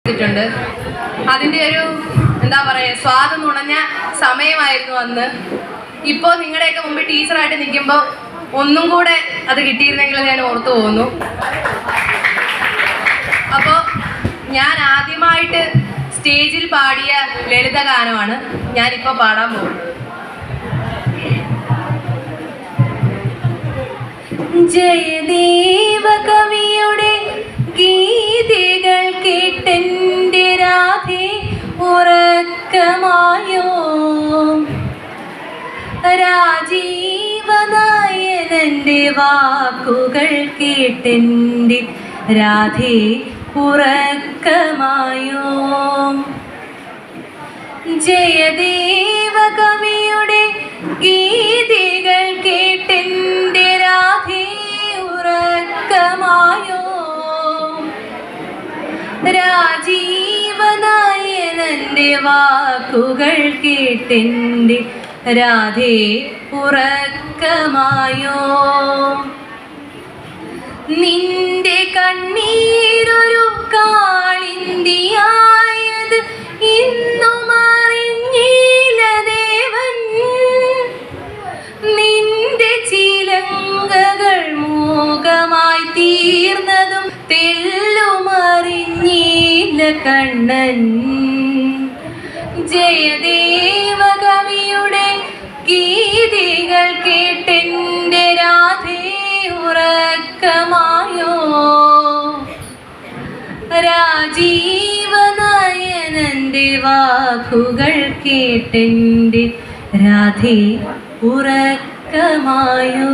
ണ്ട് അതിൻ്റെ ഒരു എന്താ പറയുക സ്വാദ് നുണഞ്ഞ സമയമായിരുന്നു അന്ന്. ഇപ്പോൾ നിങ്ങളുടെയൊക്കെ മുമ്പിൽ ടീച്ചറായിട്ട് നിൽക്കുമ്പോൾ ഒന്നും കൂടെ അത് കിട്ടിയിരുന്നെങ്കിൽ ഞാൻ ഓർത്തു പോകുന്നു. അപ്പോൾ ഞാൻ ആദ്യമായിട്ട് സ്റ്റേജിൽ പാടിയ ലളിതഗാനമാണ് ഞാനിപ്പോൾ പാടാൻ പോകുന്നത്. ജയദേവ കവിയുടെ ഗീതികൾ കേട്ടെൻ്റെ രാധേ ഉറക്കമായോ, രാജീവനായകൻ്റെ വാക്കുകൾ കേട്ടെൻ്റെ രാധേ ഉറക്കമായോ. ജയദേവ കവിയുടെ ഗീതികൾ കേട്ടെൻ്റെ രാധേ ഉറക്കമായോ, രാജീവനായകൻ്റെ വാക്കുകൾ കേട്ടെൻ്റെ രാധേ ഉറക്കമായോ. നിന്റെ കണ്ണീരൊരു കാളിന്തിയായത് ഇന്നും അറിഞ്ഞില്ല ദേവൻ, നിന്റെ ചിലങ്കകൾ മൂകമായി തീർന്നതും തെല്ലുമറിഞ്ഞില്ല കണ്ണൻ. ജയദേവ കവിയുടെ ഗീതികൾ കേട്ടെൻ്റെ രാധേ ഉറക്കമായോ, രാജീവനായകൻ്റെ വാക്കുകൾ കേട്ടെൻ്റെ രാധേ ഉറക്കമായോ.